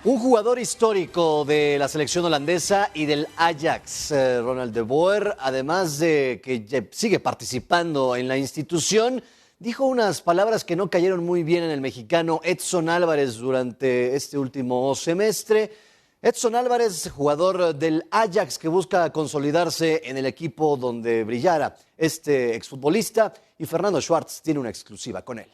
Un jugador histórico de la selección holandesa y del Ajax, Ronald De Boer, además de que sigue participando en la institución, dijo unas palabras que no cayeron muy bien en el mexicano Edson Álvarez durante este último semestre. Edson Álvarez, jugador del Ajax que busca consolidarse en el equipo donde brillara este exfutbolista, y Fernando Schwartz tiene una exclusiva con él.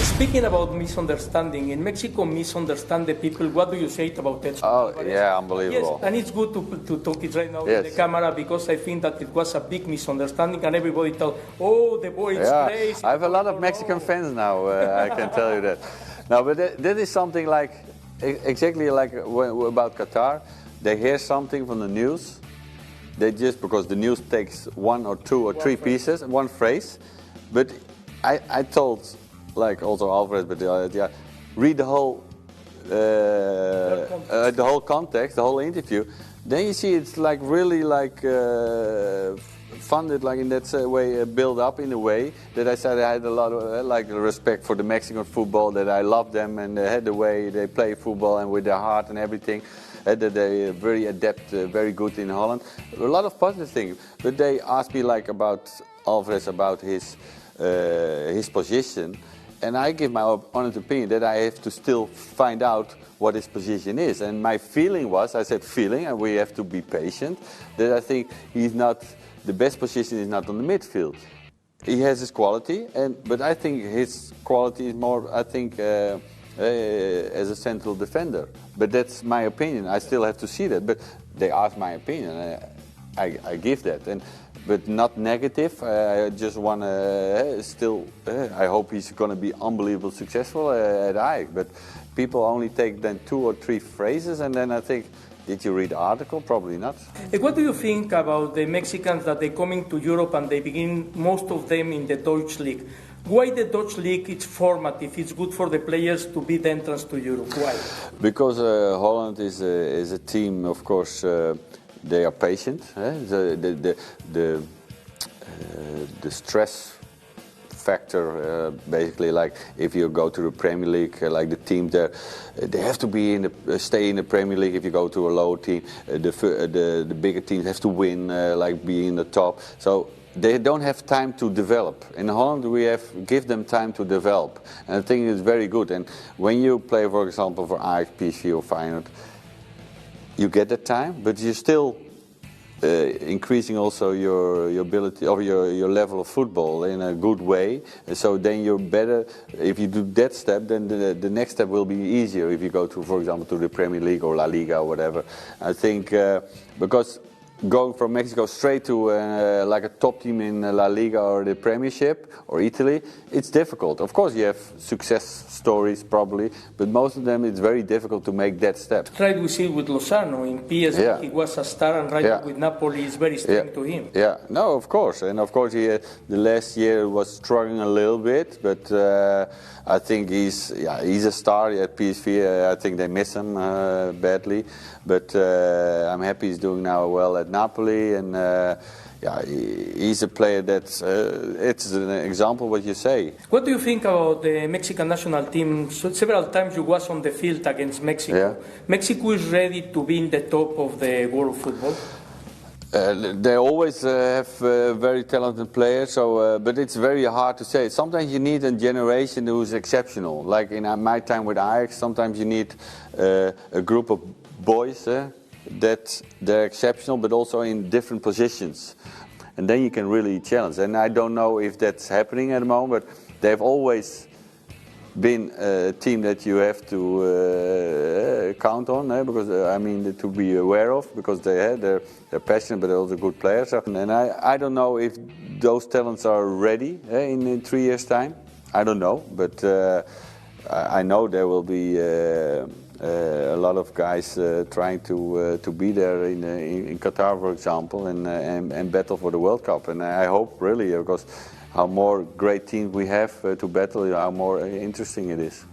Speaking about misunderstanding, in Mexico misunderstand the people. What do you say about that? Oh, yeah, unbelievable. Yes, and it's good to talk it right now in the camera, because I think that it was a big misunderstanding and everybody thought, oh, the boy is crazy. I have a lot of Mexican fans now, I can tell you that. No, but that is something like, exactly like about Qatar. They hear something from the news. They just, because the news takes one or two or three pieces, one phrase. But I told, like also Alvarez, but read the whole context, the whole interview. Then you see it's like really like funded, like in that way, built up in a way that I said I had a lot of like respect for the Mexican football, that I love them and had the way they play football and with their heart and everything. That they are very adept, very good in Holland. A lot of positive things, but they asked me like about Alvarez, about his position. And I give my honest opinion that I have to still find out what his position is. And my feeling was, I said feeling, and we have to be patient, that I think he's not, the best position is not on the midfield. He has his quality, but I think his quality is more, I think, as a central defender. But that's my opinion. I still have to see that. But they asked my opinion, I give that. But not negative. I just want to still. I hope he's going to be unbelievably successful at Ajax. But people only take then two or three phrases, and then I think, did you read the article? Probably not. What do you think about the Mexicans that they coming to Europe and they begin, most of them in the Dutch league? Why the Dutch league is formative? It's good for the players to be the entrance to Europe. Why? Because Holland is a team, of course. They are patient. The stress factor, basically, like if you go to the Premier League, like the team there, they have to stay in the Premier League. If you go to a lower team, the bigger teams have to win, like be in the top. So they don't have time to develop. In Holland, we give them time to develop, and I think it's very good. And when you play, for example, for Ajax, PSV, or Feyenoord, you get that time, but you're still increasing also your ability or your level of football in a good way. So then you're better. If you do that step, then the next step will be easier. If you go to, for example, to the Premier League or La Liga or whatever. I think because going from Mexico straight to like a top team in La Liga or the Premiership or Italy, it's difficult. Of course, you have success stories probably, but most of them it's very difficult to make that step. Right, we see with Lozano in PSG, he was a star, and right with Napoli is very strange to him. Yeah, no, of course, and of course the last year was struggling a little bit, but I think he's a star at PSV. I think they miss him badly, but I'm happy he's doing now well at Napoli, and he's a player that's it's an example what you say. What do you think about the Mexican national team? So several times you was on the field against Mexico. Yeah. Mexico is ready to be in the top of the world football. They always have very talented players, so but it's very hard to say. Sometimes you need a generation who's exceptional. Like in my time with Ajax, sometimes you need a group of boys that they're exceptional, but also in different positions, and then you can really challenge. And I don't know if that's happening at the moment, but they've always been a team that you have to count on, because I mean to be aware of, because they're passionate, but they're also good players. And I don't know if those talents are ready in 3 years' time. I don't know, but I know there will be a lot of guys trying to be there in Qatar, for example, and battle for the World Cup. And I hope really, because how more great teams we have to battle, how more interesting it is.